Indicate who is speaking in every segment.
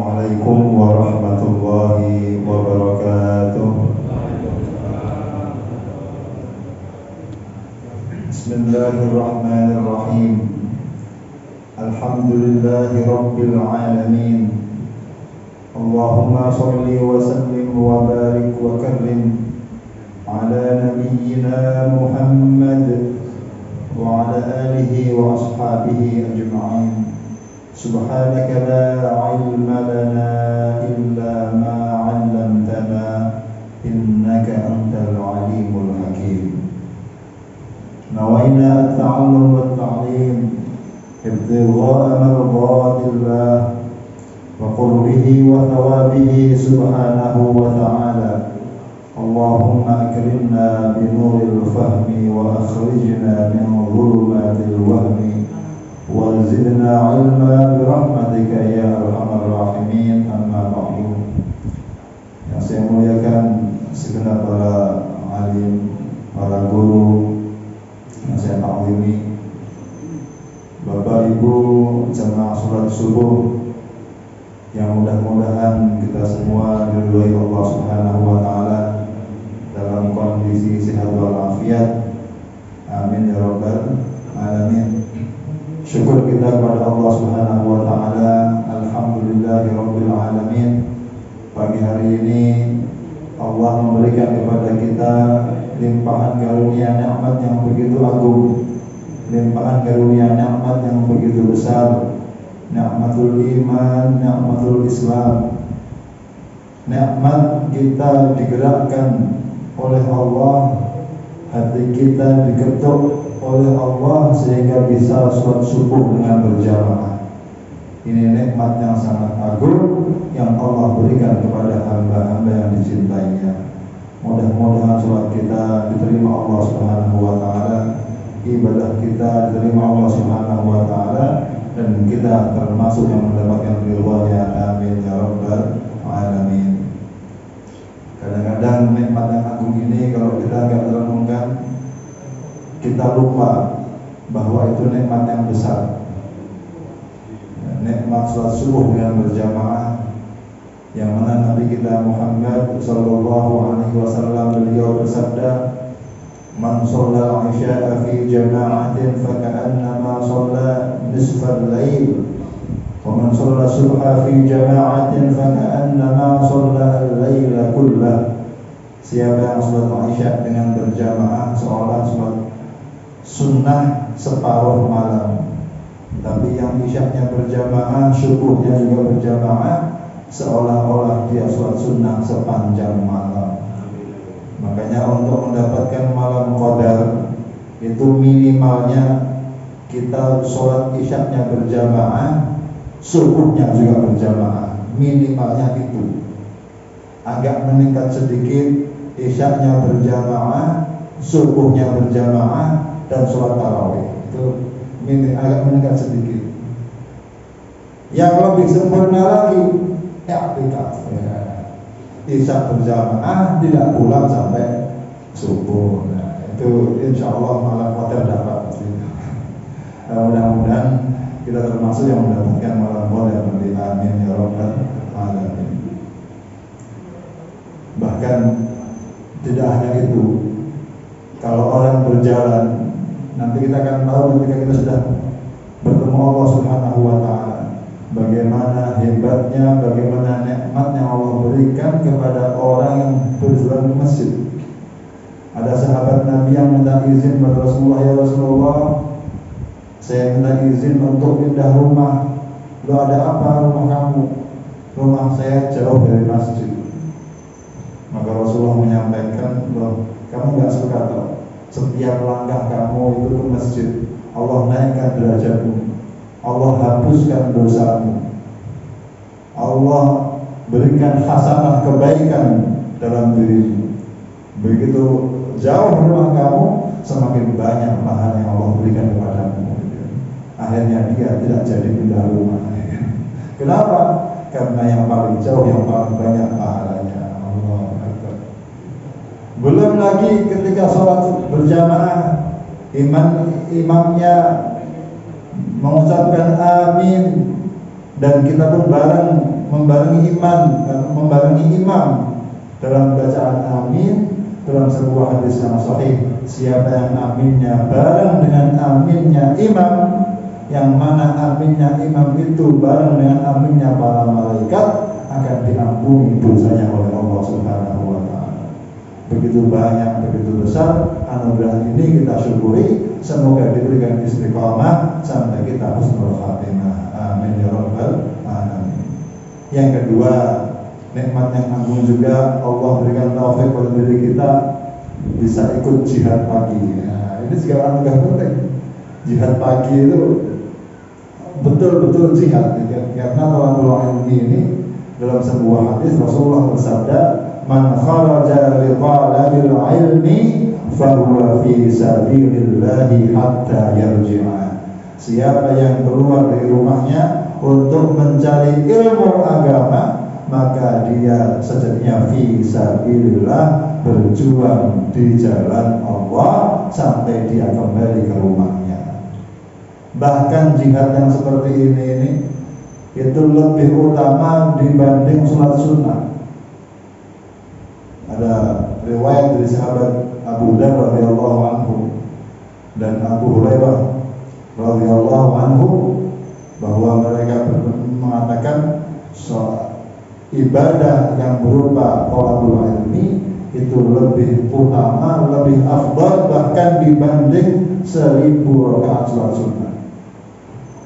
Speaker 1: Assalamualaikum warahmatullahi wabarakatuh. Bismillahirrahmanirrahim. Alhamdulillahi rabbil alamin. Allahumma shalli wa sallim wa barik wa karrim ala nabiyyina Muhammad wa ala alihi wa ashabihi ajma'in. Subhanaka la ilma lana illa ma 'allamtana innaka antal alimul hakim. Nawaina at-ta'allum wat-ta'lim ibtigha'a mardhatillah wa qurbihi wa thawabihi subhanahu wa ta'ala. Allahumma akrimna bi nuril fahmi wa akhrijna min dhulumatil wahmi wa zidna ilma bi rahmatika ya arhamar rahimin. Amma ba'du. Yang saya muliakan segenap para alim, para guru yang saya takwimi, Bapak Ibu jamaah salat subuh yang mudah-mudahan kita semua diridhoi Allah Subhanahu wa taala dalam kondisi sehat walafiat. Amin ya rabbal alamin. Syukur kita kepada Allah Subhanahu wa taala. Alhamdulillahirabbil alamin. Pagi hari ini Allah memberikan kepada kita limpahan karunia nikmat yang begitu agung, limpahan karunia nikmat yang begitu besar, nikmatul iman, nikmatul Islam. Nikmat kita digerakkan oleh Allah, hati kita diketuk oleh Allah sehingga bisa sholat subuh dengan berjamaah. Ini nikmat yang sangat agung yang Allah berikan kepada hamba-hamba yang dicintainya. Mudah-mudahan sholat kita diterima Allah Subhanahu wa taala, ibadah kita diterima Allah Subhanahu wa taala, dan kita termasuk yang mendapatkan ridhonya. Amin ya rabbal alamin. Kadang-kadang nikmat yang agung ini kalau kita enggak merenungkan, kita lupa bahwa itu nikmat yang besar. Nikmat sholat subuh dengan berjamaah, yang mana Nabi kita Muhammad sallallahu alaihi wasallam beliau bersabda, "Man shalla al-isya'a fi jama'atin fa ka'annama shalla nisfal lail, wa man shalla subha fi jama'atin fa ka'annama shalla al-laila kullah." Siapa yang sholat Isya dengan berjamaah seolah sholat sunnah separuh malam, tapi yang isyaknya berjamaah, subuhnya juga berjamaah, seolah-olah dia sholat sunnah sepanjang malam. Makanya untuk mendapatkan malam qadar itu minimalnya kita sholat isyaknya berjamaah, subuhnya juga berjamaah. Minimalnya itu. Agak meningkat sedikit, isyaknya berjamaah, subuhnya berjamaah, dan sholat tarawih itu agak meningkat sedikit. Yang lebih sempurna lagi i'tikaf, isya berjamaah tidak pulang sampai subuh. Nah, itu insya Allah malam qadar dapat. Mudah-mudahan kita termasuk yang mendapatkan malam qadar nanti. Amin ya rabbal alamin. Bahkan tidak hanya itu, kalau orang berjalan, nanti kita akan tahu ketika kita sudah bertemu Allah Subhanahu wa taala, bagaimana hebatnya, bagaimana nikmat yang Allah berikan kepada orang yang berjalan ke masjid. Ada sahabat Nabi yang minta izin kepada Rasulullah, "Ya Rasulullah, saya minta izin untuk pindah rumah." "Loh, ada apa rumah kamu?" "Rumah saya jauh dari masjid." Maka Rasulullah menyampaikan, "Loh, kamu enggak suka toh? Setiap langkah kamu itu ke masjid, Allah naikkan derajatmu, Allah hapuskan dosamu, Allah berikan hasanah kebaikan dalam dirimu. Begitu jauh rumah kamu, semakin banyak pahala yang Allah berikan kepadamu." Akhirnya dia tidak jadi pindah rumah. Kenapa? Karena yang paling jauh, yang paling banyak pahalanya. Allah Akbar. Belum lagi ketika sholat berjamaah, imamnya mengucapkan amin dan kita pun bareng membarengi imam dalam bacaan amin dalam sebuah hadis yang sahih. Siapa yang aminnya bareng dengan aminnya imam, yang mana aminnya imam itu bareng dengan aminnya para malaikat, akan diampuni dosanya oleh Allah Subhanahu wa taala. Begitu banyak, begitu besar anugerah ini, kita syukuri. Semoga diberikan istiqamah sampai kita husnul khatimah. Amin ya rabbal alamin. Yang kedua, nikmat yang agung juga Allah berikan taufik pada diri kita bisa ikut jihad pagi. Nah, ini juga anugerah penting. Jihad pagi itu betul-betul jihad, karena talabul ilmi ini dalam sebuah hadis Rasulullah bersabda, "Man kharaja li talabil ilmi fahuwa fi sabilillahi hatta yarji'a." Siapa yang keluar dari rumahnya untuk mencari ilmu agama, maka dia sejatinya fi sabilillah, berjuang di jalan Allah sampai dia kembali ke rumahnya. Bahkan jihad yang seperti ini itu lebih utama dibanding sholat sunnah. Ada riwayat dari sahabat Abu Dzar radhiyallahu anhu dan Abu Hurairah radhiyallahu anhu bahwa mereka mengatakan ibadah yang berupa talabul ilmi itu lebih utama, lebih afdal bahkan dibanding 1000 rakaat sholat sunnah.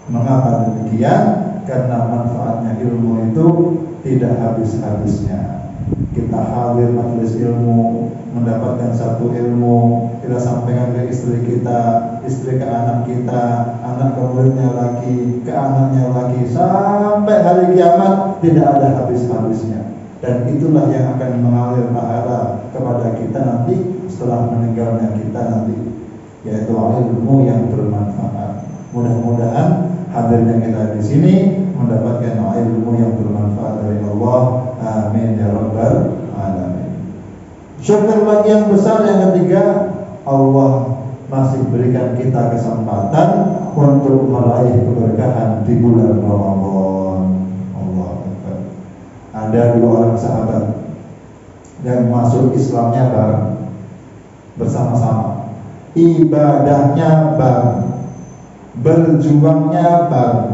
Speaker 1: Mengapa demikian? Karena manfaatnya ilmu itu tidak habis-habisnya. Kita hadir majelis ilmu, mendapatkan satu ilmu, kita sampaikan ke istri kita, istri ke anak kita, anak ke muridnya lagi, ke anaknya lagi, sampai hari kiamat tidak ada habis-habisnya. Dan itulah yang akan mengalir pahala kepada kita nanti setelah meninggalnya kita nanti, yaitu ilmu yang bermanfaat. Mudah-mudahan hadirnya kita di sini mendapatkan ilmu yang bermanfaat dari Allah. Amin ya rabbal alamin. Syukur bagi yang besar yang ketiga, Allah masih berikan kita kesempatan untuk meraih keberkahan di bulan Ramadan. Allah Akbar. Ada 2 orang sahabat yang masuk Islamnya bareng, bersama-sama, ibadahnya bareng, berjuangnya bareng.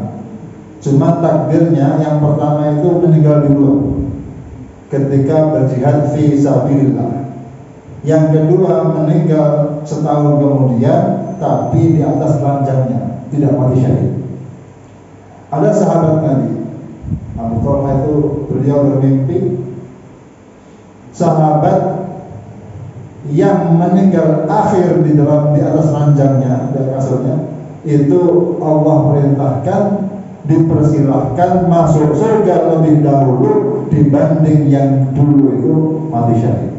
Speaker 1: Cuma takdirnya yang pertama itu meninggal dulu ketika berjihad fi sabilillah. Yang kedua meninggal setahun kemudian, tapi di atas ranjangnya, tidak mati syahid. Ada sahabat Nabi Abu Talha itu, beliau bermimpi sahabat yang meninggal akhir di atas ranjangnya, di kasurnya, itu Allah perintahkan dipersilahkan masuk surga lebih dahulu dibanding yang dulu itu mati syahid.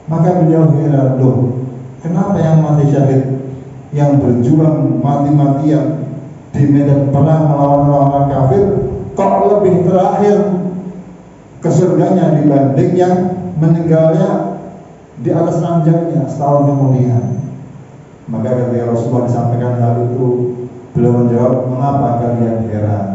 Speaker 1: Maka beliau heran, loh, kenapa yang mati syahid, yang berjuang mati-matian di medan perang melawan orang kafir, kok lebih terakhir ke surganya dibanding yang meninggalnya di atas ranjangnya setahun kemudian? Maka ketika Rasulullah disampaikan hal itu, beliau menjawab, mengapa kalian heran?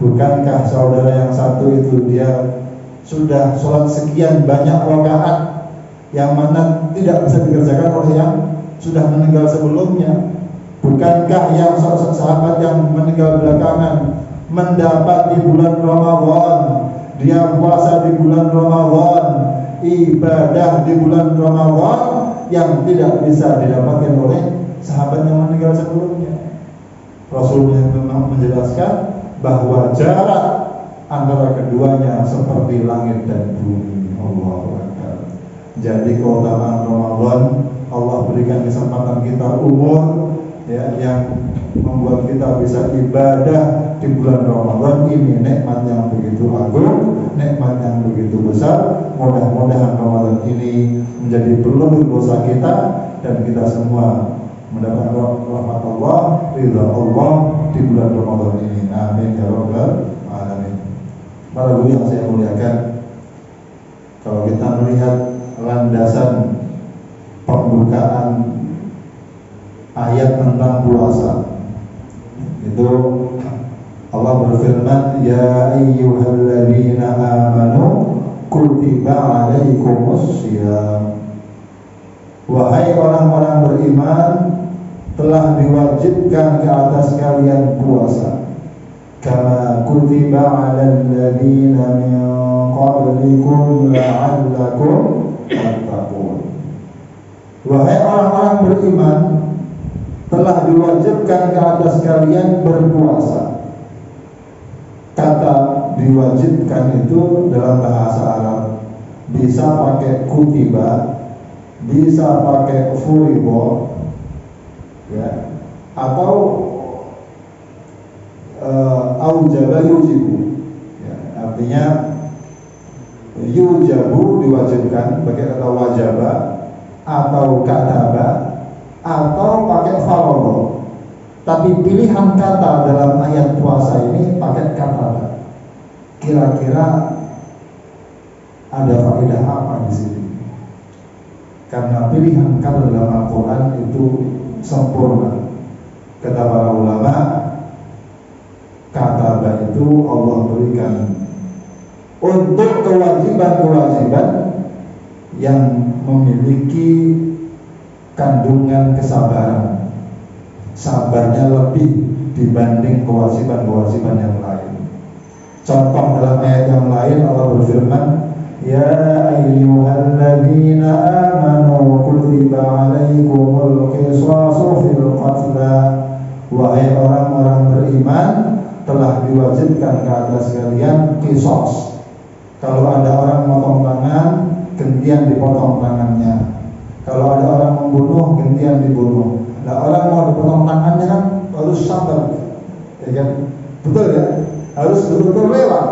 Speaker 1: Bukankah saudara yang satu itu dia sudah sholat sekian banyak rakaat yang mana tidak bisa dikerjakan oleh yang sudah meninggal sebelumnya? Bukankah yang sahabat yang meninggal belakangan mendapat di bulan Ramadan, dia puasa di bulan Ramadan, ibadah di bulan Ramadan yang tidak bisa didapatkan oleh sahabat yang meninggal sebelumnya? Rasulullah memang menjelaskan bahwa jarak antara keduanya seperti langit dan bumi. Allahu Akbar. Jadi keutamaan Ramadan, Allah berikan kesempatan kita umur, ya, yang membuat kita bisa ibadah di bulan Ramadan ini. Nikmat yang begitu agung, nikmat yang begitu besar. Mudah-mudahan Ramadan ini menjadi pelebur dosa kita dan kita semua mendapat rahmat Allah, ridha Allah di bulan Ramadan ini. Amin ya rabbal alamin. Para guru yang saya muliakan, kalau kita melihat landasan pembukaan ayat tentang puasa, itu Allah berfirman, ya ayyuhalladzina amanu kutiba alaikumus syiyam. Wahai orang-orang beriman, telah diwajibkan ke atas kalian puasa, kama kutiba alal ladzina min qablikum la'allakum tattaqun. Wahai orang-orang beriman, telah diwajibkan ke atas kalian berpuasa. Kata diwajibkan itu dalam bahasa Arab bisa pakai kutiba, bisa pakai furibo, ya, atau aujaba yujibu, ya, artinya yujabu diwajibkan pakai kata wajaba, atau kataba, atau pakai farodo. Tapi pilihan kata dalam ayat puasa ini pakai kataba. Kira-kira ada faedah apa di sini? Karena pilihan kata dalam Al-Quran itu sempurna. Kata para ulama, kataba itu Allah berikan untuk kewajiban-kewajiban yang memiliki kandungan kesabaran. Sabarnya lebih dibanding kewajiban-kewajiban yang lain. Contoh dalam ayat yang lain Allah berfirman, ya ayyuhalladzina amanu kutiba alaikumul qisasu fil qatla. Wahai orang-orang beriman, telah diwajibkan ke atas kalian qisas. Kalau ada orang memotong tangan, gantian dipotong tangannya. Kalau ada orang membunuh, gantian dibunuh. Nah, orang mau dipotong tangannya kan harus sabar, ya kan? Betul ya? Harus betul-betul rela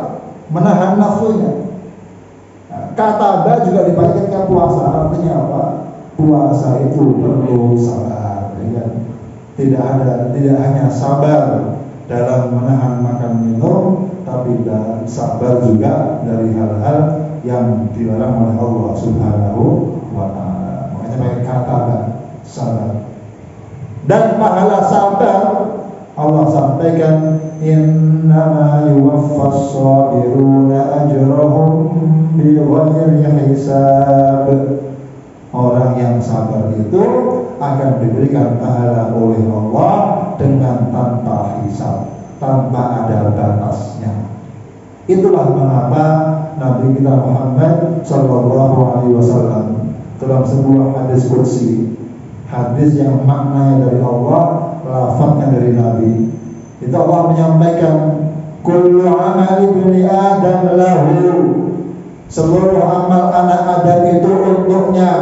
Speaker 1: menahan nafsunya. Nah, kataba juga dipakai ke puasa. Artinya apa? Puasa itu perlu sabar, ya kan? Tidak hanya sabar dalam menahan makan minum, tapi sabar juga dari hal-hal yang dilarang oleh Allah Subhanahu wa Ta'ala. Makanya pakai kataba, sabar. Dan pahala sabar Allah sampaikan, innama yuwaffas sabiruna ajrahum bighairi hisab. Orang yang sabar itu akan diberikan pahala oleh Allah dengan tanpa hisab, tanpa ada batasnya. Itulah mengapa Nabi kita Muhammad sallallahu alaihi wasallam dalam sebuah hadis qudsi, hadis yang maknanya dari Allah, lafadznya dari Nabi, itu Allah menyampaikan, kullu amali ibni Adam lahu. Seluruh amal anak Adam itu untuknya.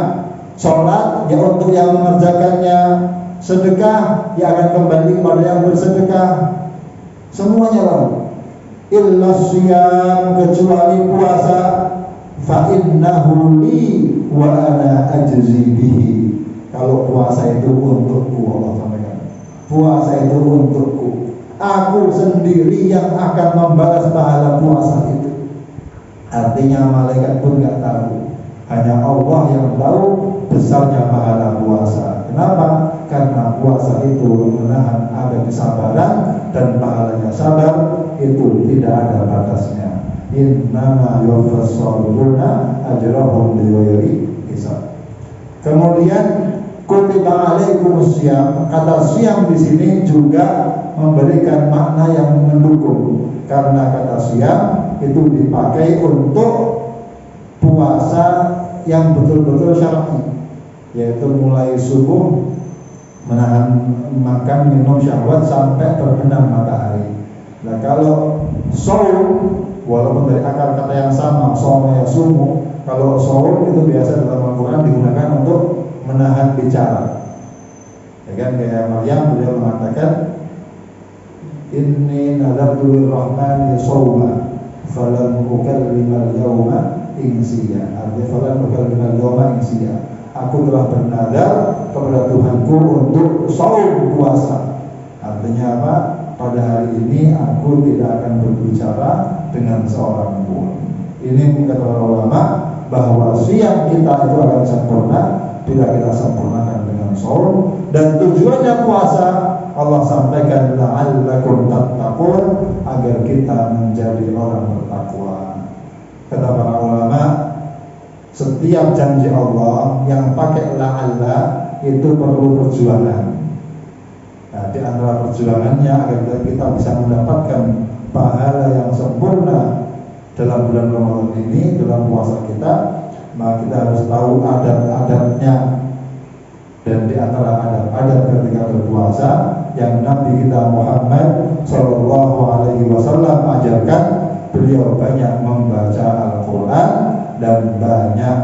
Speaker 1: Sholat ya untuk yang mengerjakannya, sedekah ya akan kembali kepada yang bersedekah. Semuanya lah. Illa siyam, kecuali puasa, fa innahu li wa ana ajzi bihi. Kalau puasa itu untukku, Allah sampaikan, puasa itu untukku, aku sendiri yang akan membalas pahala puasa itu. Artinya malaikat pun gak tahu, hanya Allah yang tahu besarnya pahala puasa. Kenapa? Karena puasa itu menahan ada kesabaran, dan pahalanya sabar itu tidak ada batasnya. Innama yuwaffas sabiruna ajrahum bighairi hisab. Kemudian kutiba alaikumus syiyam, kata syiyam di sini juga memberikan makna yang mendukung, karena kata syiyam itu dipakai untuk puasa yang betul-betul syar'i, yaitu mulai subuh menahan makan minum syahwat sampai terbenam matahari. Nah, kalau shaum, walaupun dari akar kata yang sama, shaum ya sumu, kalau shaum itu biasa dalam Al-Quran digunakan untuk menahan bicara, ya kan? Kayak Maryam, beliau mengatakan, inni nadartu lirrahmani shawma falan ukallimal yawma insiya. Artinya falan ukallimal yawma insiya, aku telah bernadar kepada Tuhanku untuk shaum, puasa. Artinya apa? Pada hari ini aku tidak akan berbicara dengan seorang pun. Ini kata para ulama bahwa siang kita itu akan sempurna bila kita sempurnakan dengan yang shaum. Dan tujuannya puasa Allah sampaikan la'allakum tattaqun, agar kita menjadi orang bertakwa. Kata para ulama, setiap janji Allah yang pakai la'alla itu perlu perjuangan. Nah, di antara perjuangannya agar kita bisa mendapatkan pahala yang sempurna dalam bulan Ramadan ini, dalam puasa kita, maka kita harus tahu adab-adabnya. Dan di antara adab-adab ketika berpuasa yang Nabi kita Muhammad Sallallahu Alaihi Wasallam ajarkan, beliau banyak membaca Al-Quran dan banyak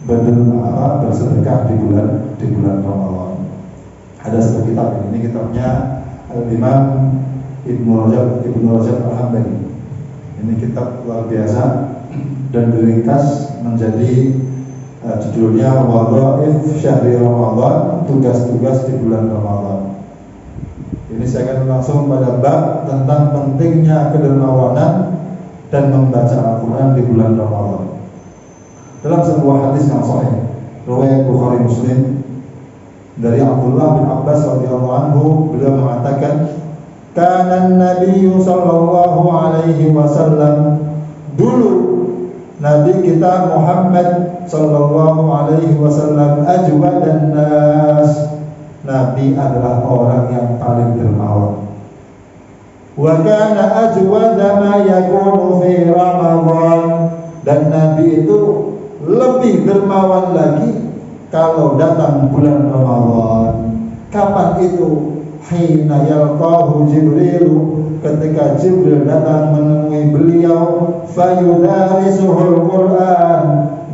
Speaker 1: bersedekah di bulan Ramadan. Ada satu kitab, ini kitabnya Imam Ibnu Rajab Al-Hambali. Ini kitab luar biasa dan diringkas menjadi judulnya Wadhaif Syahri Ramadan, tugas-tugas di bulan Ramadan. Ini saya akan langsung pada bab tentang pentingnya kedermawanan dan membaca Al-Quran di bulan Ramadan. Dalam sebuah hadis yang sahih riwayat Bukhari Muslim dari Abdullah bin Abbas radhiyallahu anhu, beliau mengatakan, kana Nabi sallallahu alaihi wasallam, dulu Nabi kita Muhammad sallallahu alaihi wasallam ajwadan nas, Nabi adalah orang yang paling dermawan. Wa kana ajwada ma yakunu fi Ramadan, dan Nabi itu lebih dermawan lagi kalau datang bulan Ramadan. Kapan itu? Hina yalqahu Jibril, ketika Jibril datang menemui beliau, fayudarisuhul Quran,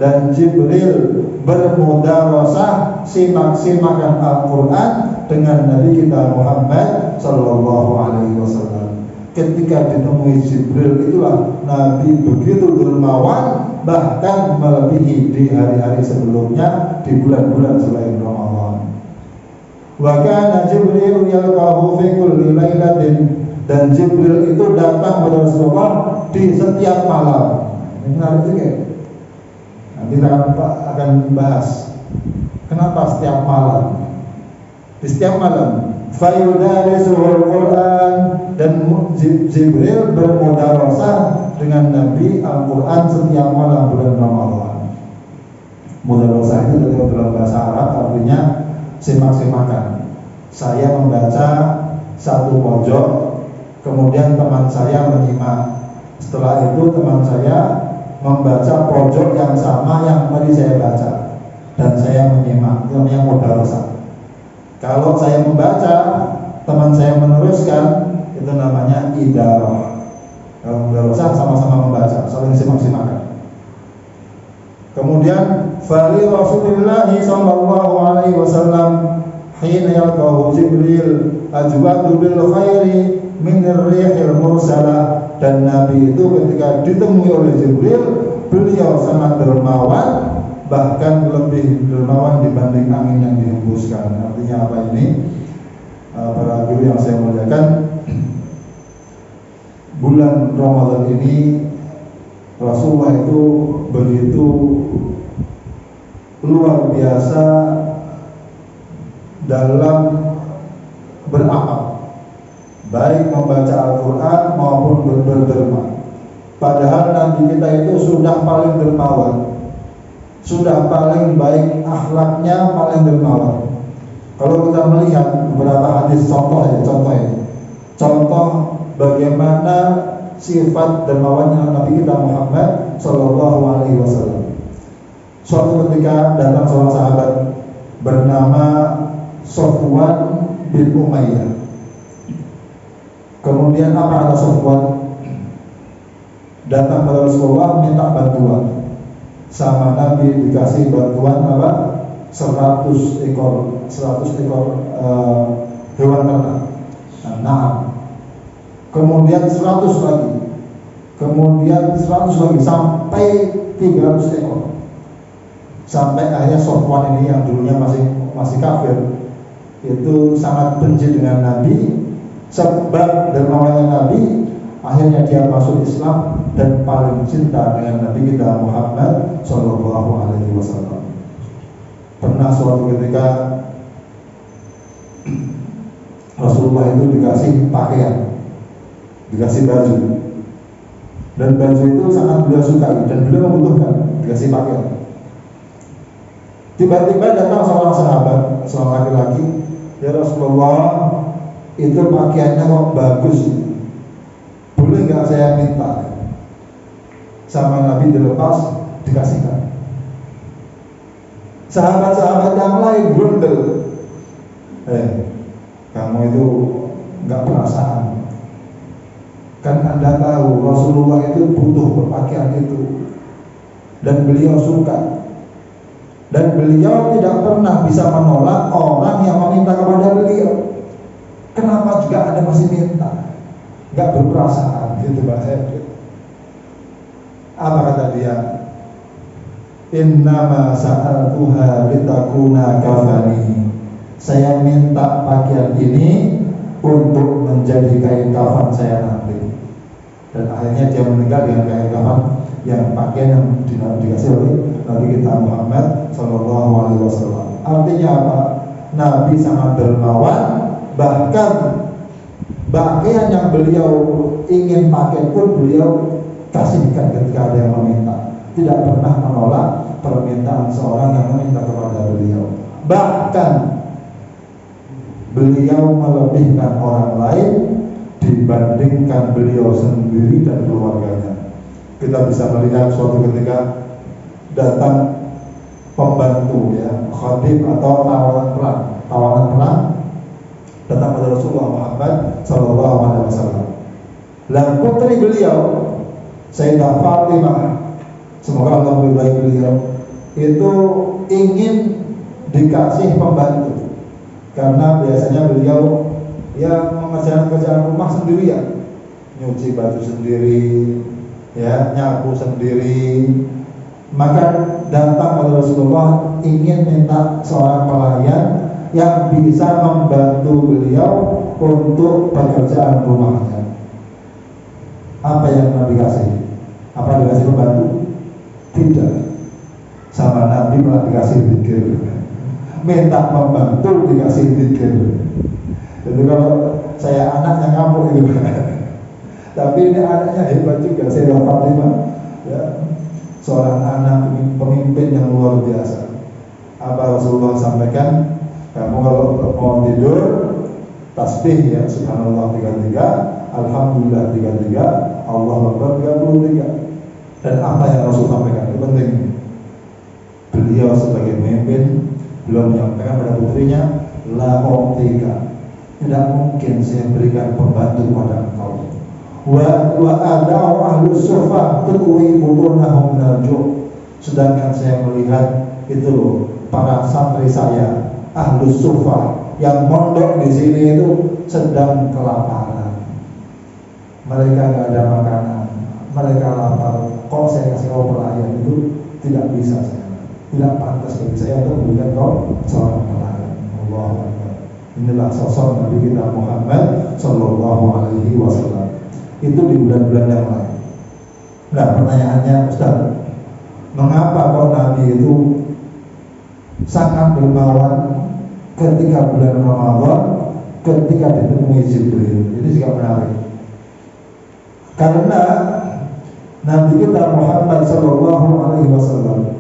Speaker 1: dan Jibril bermudarasah, simak-simakan Al-Quran dengan Nabi kita Muhammad Sallallahu Alaihi Wasallam. Ketika ditemui Jibril, itulah Nabi begitu dermawan, bahkan melebihi di hari-hari sebelumnya, di bulan-bulan selain Ramadan. Wa kana Jibril yalqahu fi kulli lailatin, dan Jibril itu datang kepada Rasulullah di setiap malam. Ini menarik juga. Nanti kita akan bahas kenapa setiap malam. Di setiap malam fayudarisuhul Quran, dan Jibril bermudarasah dengan Nabi Al-Quran setiap malam bulan Ramadan. Mudarasah itu dalam bahasa Arab artinya simak-simakan. Saya membaca satu pojok, kemudian teman saya menyimak. Setelah itu teman saya membaca pojok yang sama yang tadi saya baca, dan saya menyimak. Itu namanya mudarasah. Kalau saya membaca, teman saya meneruskan, itu namanya idarah. Kalau mudarasah sama-sama membaca, saling simak-simakan. Kemudian fali Rasulullah sallallahu alaihi wasallam hina yalqahu Jibril ajwadu bil khairi min ar-rihil mursalah, dan Nabi itu ketika ditemui oleh Jibril, beliau sangat dermawan, bahkan lebih dermawan dibanding angin yang dihembuskan. Artinya apa ini? Para guru yang saya muliakan, bulan Ramadan ini Rasulullah itu begitu luar biasa dalam beramal, baik membaca Al-Quran maupun berderma. Padahal Nabi kita itu sudah paling dermawan, sudah paling baik akhlaknya, paling dermawan. Kalau kita melihat beberapa hadis contoh bagaimana sifat dermawannya Nabi kita Muhammad Sallallahu Alaihi Wasallam. Suatu ketika datang seorang sahabat bernama Sofwan bin Umayyah. Kemudian apa kata Sofwan? Datang kepada Rasulullah minta bantuan. Sama Nabi dikasih bantuan apa? 100 ekor hewan ternak. Nah, kemudian 100 lagi, kemudian 100 lagi, sampai 300 ekor. Sampai akhirnya Sofwan ini yang dulunya masih kafir, itu sangat benci dengan Nabi. Sebab dermawannya Nabi, akhirnya dia masuk Islam dan paling cinta dengan Nabi kita Muhammad Sallallahu Alaihi Wasallam. Pernah pernah suatu ketika Rasulullah itu dikasih pakaian, dikasih baju, dan baju itu sangat beliau sukai dan beliau membutuhkan dikasih pakaian. Tiba-tiba datang seorang sahabat, seorang laki-laki, ya Rasulullah, itu pakaiannya kok bagus, boleh nggak saya minta? Sama Nabi dilepas, dikasihkan. Sahabat-sahabat yang lain berundel, kamu itu nggak perasaan, kan Anda tahu Rasulullah itu butuh berpakaian itu dan beliau suka, dan beliau tidak pernah bisa menolak orang yang meminta kepada beliau. Kenapa juga Anda masih minta? Nggak berperasaan gitu Pak. Apa kata dia? Innama sa'altuha litakuna kafani. Saya minta pakaian ini untuk menjadi kain kafan saya nanti. Dan akhirnya dia meninggal dengan kain kafan yang pakaian yang dikasih oleh Nabi kita Muhammad Sallallahu Alaihi Wasallam. Artinya apa? Nabi sangat dermawan, bahkan pakaian yang beliau ingin pakai pun beliau kasihkan ketika ada yang meminta. Tidak pernah menolak permintaan seorang yang meminta kepada beliau. Bahkan beliau melebihkan orang lain dibandingkan beliau sendiri dan keluarganya. Kita bisa melihat suatu ketika datang pembantu, ya, khatib atau tawanan perang datang pada Rasulullah Muhammad Sallallahu Alaihi Wasallam. Dan putri beliau Sayyidah Fatimah, semoga Allah meridai beliau, itu ingin dikasih pembantu karena biasanya beliau ya mengerjakan kerjaan rumah sendirian, nyuci baju sendiri, ya, nyapu sendiri. Maka datang pada Rasulullah ingin minta seorang pelayan yang bisa membantu beliau untuk pekerjaan rumahnya. Apa yang Nabi kasih? Apa dikasih pembantu? Tidak. Sama Nabi malah dikasih zikir. Minta pembantu dikasih zikir. Jadi kalau saya anaknya ngamuk itu. Tapi ini anaknya hebat juga. Saya dapat 5, ya, seorang anak pemimpin yang luar biasa. Apa Rasulullah sampaikan? Kamu kalau mau tidur tasbih, ya, subhanallah 33, alhamdulillah 33, Allah Akbar 33. Dan apa yang Rasul sampaikan itu penting. Beliau sebagai pemimpin, beliau menyampaikan pada putrinya, la u'tika, tidak mungkin saya berikan pembantu pada engkau. Wa ada'u ahlus sufa tuwi butunahum minal ju'. Sedangkan saya melihat itu loh, para santri saya ahlus sufa yang mondok di sini itu sedang kelaparan. Mereka nggak ada makanan, mereka lapar. Kok saya kasih kau pelayan itu tidak bisa, saya tidak pantas bagi saya untuk memberikan kau seorang pelayan. Allahu Akbar. Inilah sosok Nabi kita Muhammad Sallallahu Alaihi Wasallam. Itu di bulan-bulan yang lain. Nah, pertanyaannya, Ustaz, mengapa kok Nabi itu sangat dermawan ketika bulan Ramadan, ketika ditemui Jibril? Ini juga menarik. Karena Nabi kita Muhammad Sallallahu Alaihi Wasallam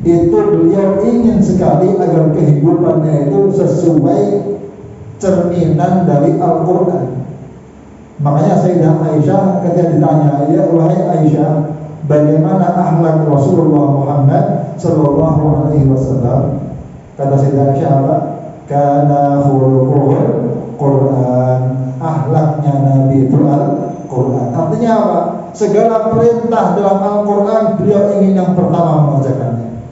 Speaker 1: itu beliau ingin sekali agar kehidupannya itu sesuai cerminan dari Al-Quran. Makanya Sayyidah Aisyah ketika ditanya, ya wahai Aisyah, bagaimana akhlak Rasulullah Muhammad Sallallahu Alaihi Wasallam? Kata Sayyidah Aisyah apa? Kana khuluquhul Quran. Akhlaknya Nabi itu Al-Quran. Artinya apa? Segala perintah dalam Al-Quran beliau ingin yang pertama mengerjakannya.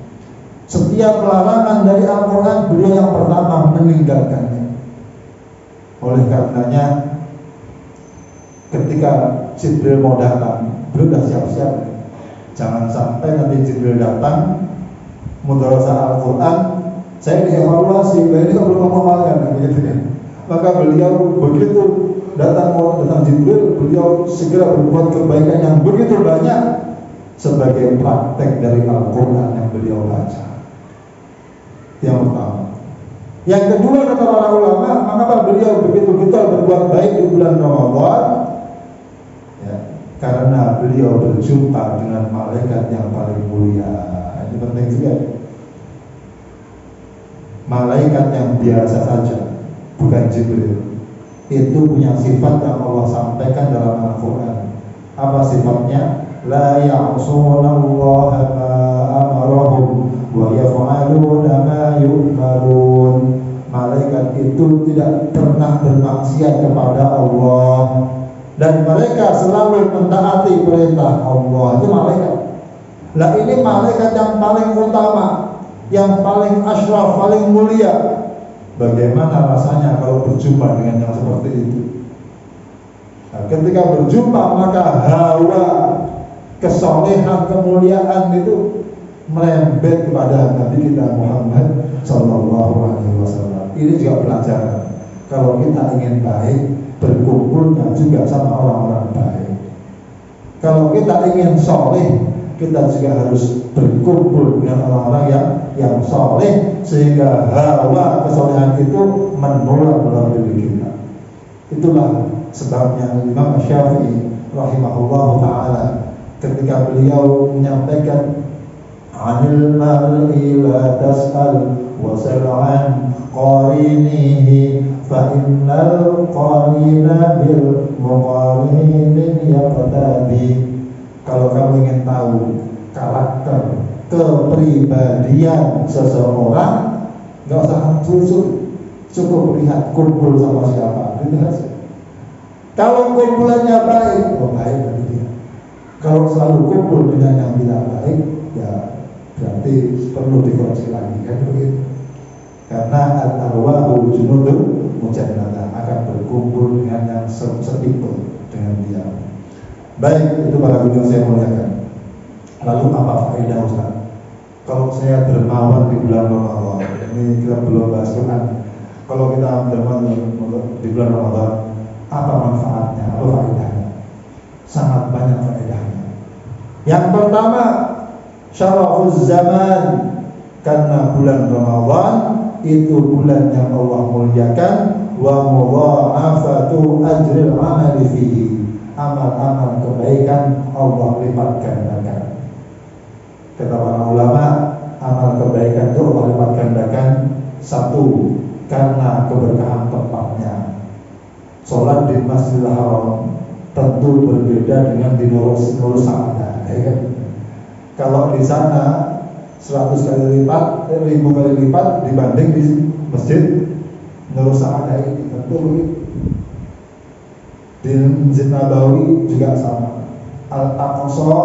Speaker 1: Setiap larangan dari Al-Quran beliau yang pertama meninggalkannya. Oleh karenanya ketika Jibril mau datang, beliau sudah siap-siap. Jangan sampai nanti Jibril datang mudarasah Al-Quran, saya dievaluasi, ini kok belum mengamalkan, begitu kan? Maka beliau begitu datang Jibril, beliau segera berbuat kebaikan yang begitu banyak sebagai praktek dari Al-Quran yang beliau baca. Yang pertama. Yang kedua, kata para ulama, mengapa beliau begitu getol berbuat baik di bulan Ramadan? Ya, karena beliau berjumpa dengan malaikat yang paling mulia. Ini penting juga. Malaikat yang biasa saja, bukan Jibril. Itu punya sifat yang Allah sampaikan dalam Al-Quran. Apa sifatnya? La ya'sunallaha ma amarahum wa yaf'aluna ma yu'marun. Malaikat itu tidak pernah bermaksiat kepada Allah dan mereka selalu mentaati perintah Allah. Itu malaikat. Lah ini malaikat yang paling utama, yang paling asyraf, paling mulia. Bagaimana rasanya kalau berjumpa dengan yang seperti itu? Nah, ketika berjumpa maka hawa kesolehan, kemuliaan itu merembet kepada Nabi kita Muhammad Sallallahu Alaihi Wasallam. Ini juga pelajaran. Kalau kita ingin baik, berkumpulnya juga sama orang-orang baik. Kalau kita ingin soleh, kita juga harus berkumpul dengan orang-orang yang soleh, sehingga hawa kesolehan itu menular dalam diri kita. Itulah sebabnya Imam Syafi'i rahimahullah ta'ala ketika beliau menyampaikan anil mar'i la tas'al wa sal'an qarinihi fa innal qarina bil muqarinin yaqtadi. Kalau kamu ingin tahu karakter, kepribadian seseorang, nggak usah susuk, cukup lihat kumpul sama siapa, itu saja. Kalau kumpulannya baik, oh baik bagi dia. Kalau selalu kumpul dengan yang tidak baik, ya berarti perlu dikoreksi lagi, kan begitu. Karena al-arwahu junudun mujannada, akan berkumpul dengan yang setipe dengan dia. Baik, itu para guru yang saya muliakan. Lalu apa faedah Ustaz? Kalau saya dermawan di bulan Ramadan, ini kita belum bahas Quran. Kalau kita dermawan di bulan Ramadan, apa manfaatnya? Apa faedahnya? Sangat banyak faedahnya. Yang pertama, syarafuz zaman, karena bulan Ramadan itu bulan yang Allah muliakan, wa mudha'afatu ajril amali fihi. Amal-amal kebaikan Allah lipat gandakan. Kata para ulama, amal kebaikan itu Allah lipat gandakan. Satu, karena keberkahan tempatnya. Sholat di Masjidil Haram tentu berbeda dengan di Nur Sa'adah, ya kan? Kalau di sana 100 kali lipat, 1000 kali lipat dibanding di Masjid Nur Sa'adah ini, tentu begitu. Di Masjid Nabawi juga sama. Al-Aqsa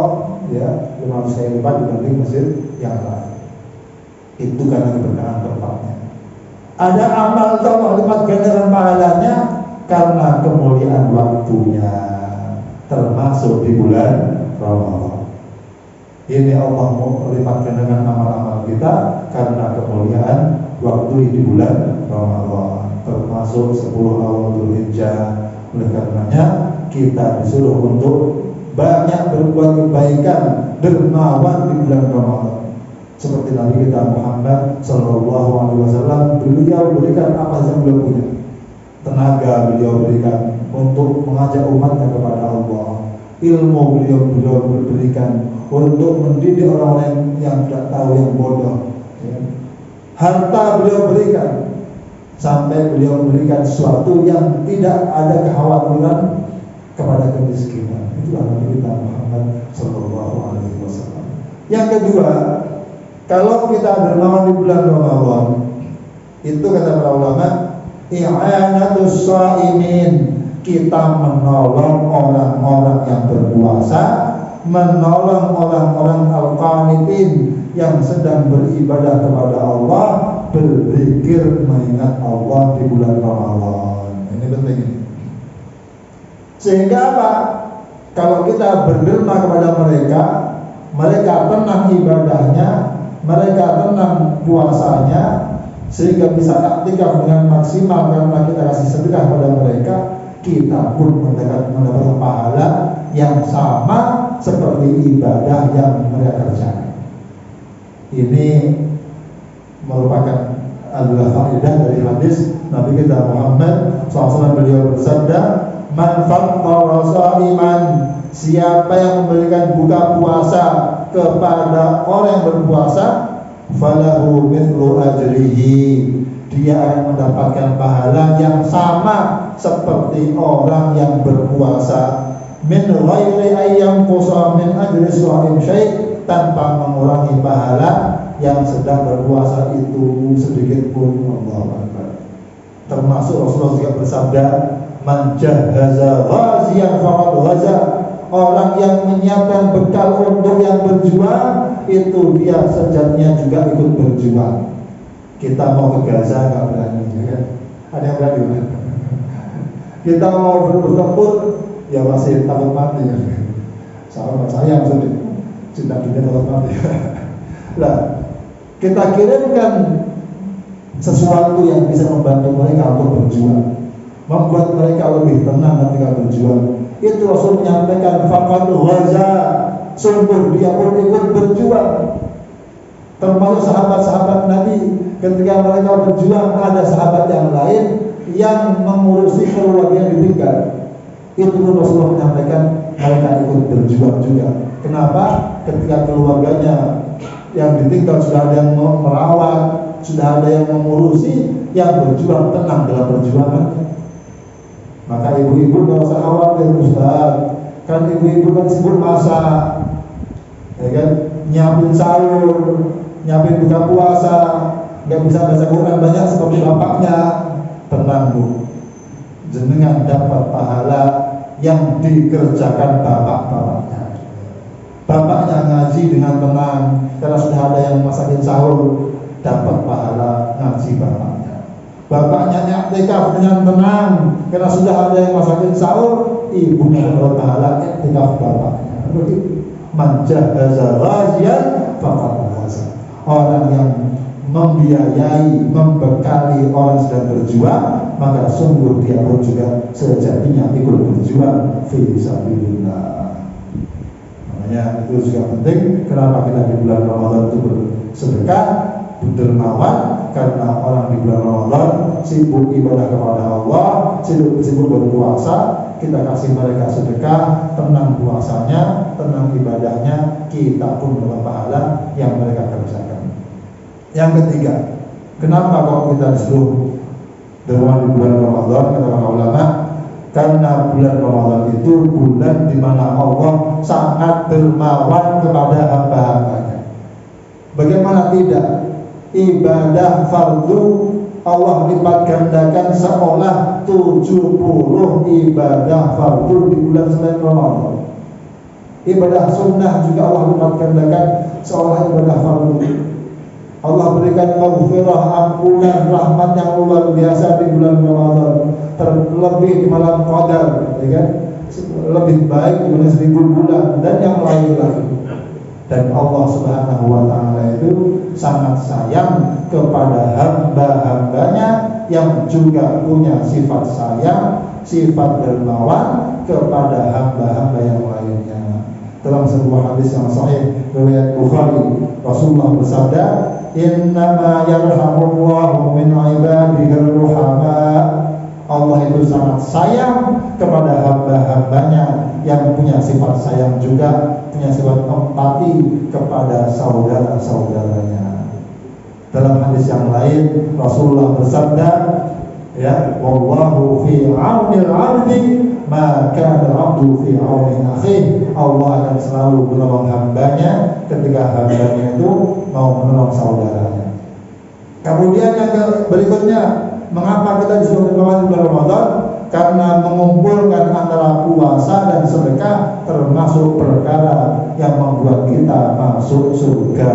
Speaker 1: ya 500 kali lipat dibanding masjid yang lain. Itu karena keberkahan tempatnya. Ada amal Allah lipat gandakan pahalanya karena kemuliaan waktunya, termasuk di bulan Ramadan. Ini Allah mau lipat gandakan amal-amal kita karena kemuliaan waktu di bulan Ramadan, termasuk 10 awal Dzulhijjah. Oleh karenanya kita disuruh untuk banyak berbuat kebaikan, dermawan di bulan Ramadan. Seperti Nabi kita Muhammad Sallallahu Alaihi Wasallam, beliau berikan apa yang beliau punya. Tenaga beliau berikan untuk mengajak umatnya kepada Allah. Ilmu beliau berikan untuk mendidik orang yang tidak tahu, yang bodoh. Harta beliau berikan, sampai beliau memberikan sesuatu yang tidak ada kekhawatiran kepada kemiskinan. Itulah Nabi kita Muhammad Sallallahu Alaihi Wasallam. Yang kedua, kalau kita dermawan di bulan Ramadan, itu kata para ulama, i'anatus shaimin, kita menolong orang-orang yang berpuasa, menolong orang-orang al-qanitin yang sedang beribadah kepada Allah, berzikir mengingat Allah di bulan Ramadan. Ini penting. Sehingga apa? Kalau kita berderma kepada mereka, mereka tenang ibadahnya, mereka tenang puasanya, sehingga bisa iktikaf dengan maksimal karena kita kasih sedekah pada mereka, kita pun mendapat pahala yang sama seperti ibadah yang mereka kerjakan. Ini merupakan adalah faedah dari hadis Nabi kita Muhammad SAW. Beliau bersabda, man fattara sha'iman, siapa yang memberikan buka puasa kepada orang yang berpuasa, falahu mithlu ajrihi, dia akan mendapatkan pahala yang sama seperti orang yang berpuasa, min ghairi ayyam qusa min ajri sha'im syai', tanpa mengurangi pahala yang sedang berpuasa itu sedikit pun. Allahu Akbar. Termasuk Rasulullah juga bersabda, man jahaza ghaziyan faqad ghaza, orang yang menyiapkan bekal untuk yang berjuang itu dia sejatinya juga ikut berjuang. Kita mau ke Gaza nggak berani, ya kan? Ada yang berani kan? Kita mau bertempur ya masih takut mati, ya. Sahabat saya maksudnya cinta dunia takut mati. Nah, kita kirimkan sesuatu yang bisa membantu mereka untuk berjuang, membuat mereka lebih tenang ketika berjuang. Itu Rasul menyampaikan, faqad ghaza, sungguh dia pun ikut berjuang. Termasuk sahabat-sahabat Nabi, ketika mereka berjuang ada sahabat yang lain yang mengurusi keluarga yang ditinggal. Itu pun Rasulullah menyampaikan mereka ikut berjuang juga. Kenapa? Ketika keluarganya yang ditinggal sudah ada yang merawat, sudah ada yang mengurusi, yang berjuang tenang dalam perjuangan. Maka ibu-ibu gak usah khawatir, Ustaz. Kan ibu-ibu kan sibuk masak, ya kan, nyiapin sahur, nyiapin buka puasa, nggak bisa baca Quran banyak seperti bapaknya. Tenang Bu, jenengan dapat pahala yang dikerjakan bapak-bapaknya. Bapaknya ngaji dengan tenang karena sudah ada yang masakin sahur, dapat pahala ngaji bapaknya. Bapaknya i'tikaf dengan tenang karena sudah ada yang masakin sahur, ibunya dapat pahala i'tikaf bapaknya. Man jahaza ghaziyan faqad ghaza, orang yang membiayai, membekali orang sedang berjuang, maka sungguh dia pun juga sejatinya ikut berjuang fi sabilillah. Makanya itu juga penting. Kenapa kita di bulan Ramadan itu bersedekah, berdermawan? Karena orang di bulan Ramadan sibuk ibadah kepada Allah, sibuk berpuasa. Kita kasih mereka sedekah, tenang puasanya, tenang ibadahnya, kita pun dapat pahala yang mereka kerjakan. Yang ketiga, kenapa kalau kita disuruh dermawan di bulan Ramadan, kata para ulama? Karena bulan Ramadan itu bulan di mana Allah sangat dermawan kepada hamba-hambanya. Bagaimana tidak? Ibadah fardu Allah lipat gandakan seolah 70 ibadah fardu di bulan selain Ramadan. Ibadah sunnah juga Allah lipat gandakan seolah ibadah fardu. Allah berikan maghfirah, ampunan, rahmat yang luar biasa di bulan Ramadan, terlebih di malam Qadar, ya kan? Lebih baik dibanding 1000 bulan dan yang lain lagi. Dan Allah Subhanahu wa ta'ala itu sangat sayang kepada hamba-hambanya yang juga punya sifat sayang, sifat dermawan kepada hamba-hamba yang lainnya. Dalam sebuah hadis yang sahih riwayat Bukhari, Rasulullah bersabda, innama yarhamullahu min ibadihir ruhama, Allah itu sangat sayang kepada hamba-hambanya yang punya sifat sayang juga, punya sifat empati kepada saudara-saudaranya. Dalam hadis yang lain Rasulullah bersabda, ya, wallahu fi 'aunil 'abdi ma kana 'abdu fi 'auni akhihi. Allah akan selalu menolong hambanya ketika hambanya itu mau menolong saudaranya. Kemudian yang berikutnya, mengapa kita disuruh berpuasa di bulan Ramadan? Karena mengumpulkan antara puasa dan sedekah termasuk perkara yang membuat kita masuk surga.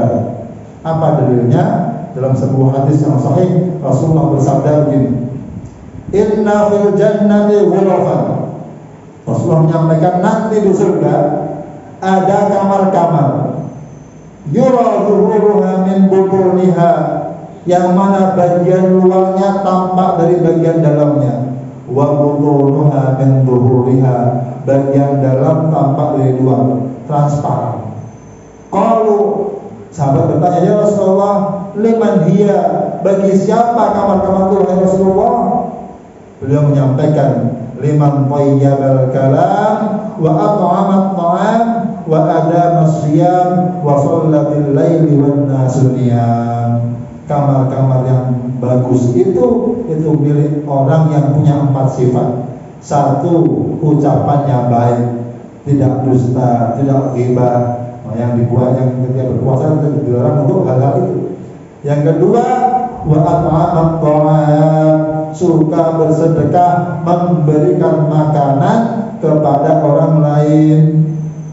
Speaker 1: Apa dalilnya? Dalam sebuah hadis yang sahih Rasulullah bersabda begini, inna fil jannati ghurafan. Rasulullah menyampaikan nanti di surga ada kamar-kamar, yura zuhuruha min butuniha, yang mana bagian luarnya tampak dari bagian dalamnya, wa butunuha min zuhuriha, bagian dalam tampak dari luar, transparan. Qalu, Sahabat bertanya, ya Rasulullah, liman hiya, bagi siapa kamar-kamar itu wahai Rasulullah? Beliau menyampaikan, liman thayyabal kalam wa at'amat ta'am wa adama siyam wa shalla bil laili wan nasu niyam. Kamar-kamar yang bagus itu milik orang yang punya 4 sifat. 1, ucapannya baik, tidak dusta, tidak ghibah. Yang dibuat yang ketika berpuasa itu dilarang untuk hal-hal itu. Yang kedua, wa at'amat ta'am, suka bersedekah, memberikan makanan kepada orang lain.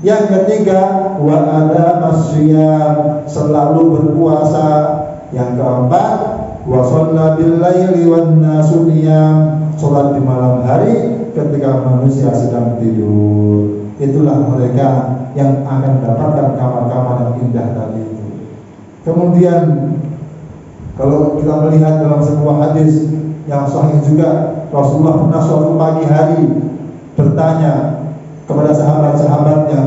Speaker 1: Yang ketiga, wa adama siyam, selalu berpuasa. Yang keempat, wa shalla bil laili wan nasu niyam, salat di malam hari ketika manusia sedang tidur. Itulah mereka yang akan mendapatkan kamar-kamar yang indah tadi itu. Kemudian kalau kita melihat dalam sebuah hadis yang sahih juga, Rasulullah pernah suatu pagi hari bertanya kepada sahabat-sahabatnya,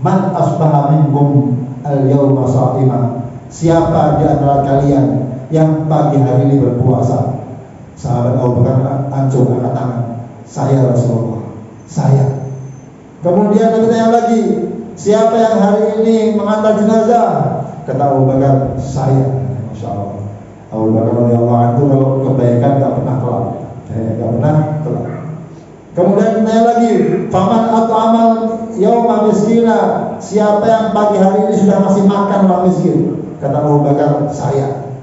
Speaker 1: man asbaha minkum al-yawma sha'ima, siapa di antara kalian yang pagi hari ini berpuasa? Sahabat Abu Bakar ancung angkat tangan, saya Rasulullah, saya. Kemudian Nabi tanya lagi, siapa yang hari ini mengantar jenazah? Kata Abu Bakar, saya. Masya Allah. Abu Bakar radhiyallahu anhu kalau kebaikan gak pernah kelar, gak pernah kelar. Kemudian ditanya lagi, faman at'amal yauma miskina, siapa yang pagi hari ini sudah masih makan orang miskin? Kata Abu Bakar, saya.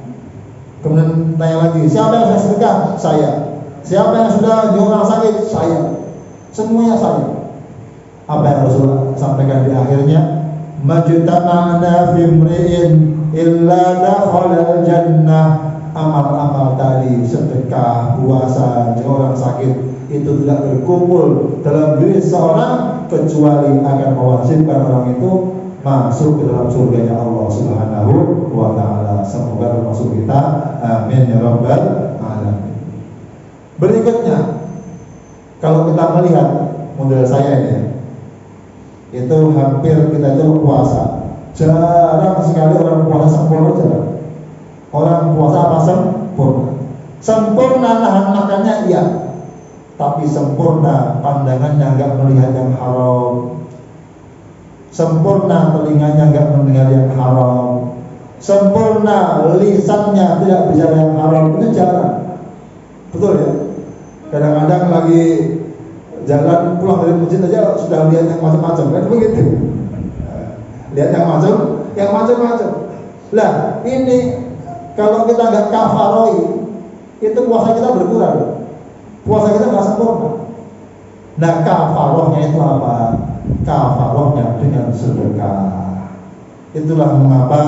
Speaker 1: Kemudian tanya lagi, siapa yang sudah sedekah? Saya. Siapa yang sudah orang sakit? Saya. Semuanya saya. Apa yang Rasulullah sampaikan di akhirnya, majtama'na fi imri'in illa dakhala jannah. Amal-amal tadi, sedekah, puasa, orang sakit, itu tidak berkumpul dalam diri seorang kecuali akan mewajibkan orang itu masuk ke dalam surganya Allah Subhanahu wa ta'ala. Semoga termasuk kita, amin ya rabbal alamin. Berikutnya, kalau kita melihat model saya ini, itu hampir kita itu puasa, jarang sekali orang puasa sempurna, jarang. Orang puasa apa sempurna? Sempurna nahan makannya iya, tapi sempurna pandangannya enggak melihat yang haram, sempurna telinganya enggak mendengar yang haram, sempurna lisannya tidak bicara yang haram, itu jarang. Betul ya? Kadang-kadang lagi jalan pulang dari masjid aja sudah lihat yang macam-macam, kan begitu? Lihat yang macam-macam. Lah ini kalau kita nggak kafaroi, itu puasa kita berkurang, puasa kita nggak sempurna. Nah kafarohnya itu apa? Kafarohnya dengan sedekah. Itulah mengapa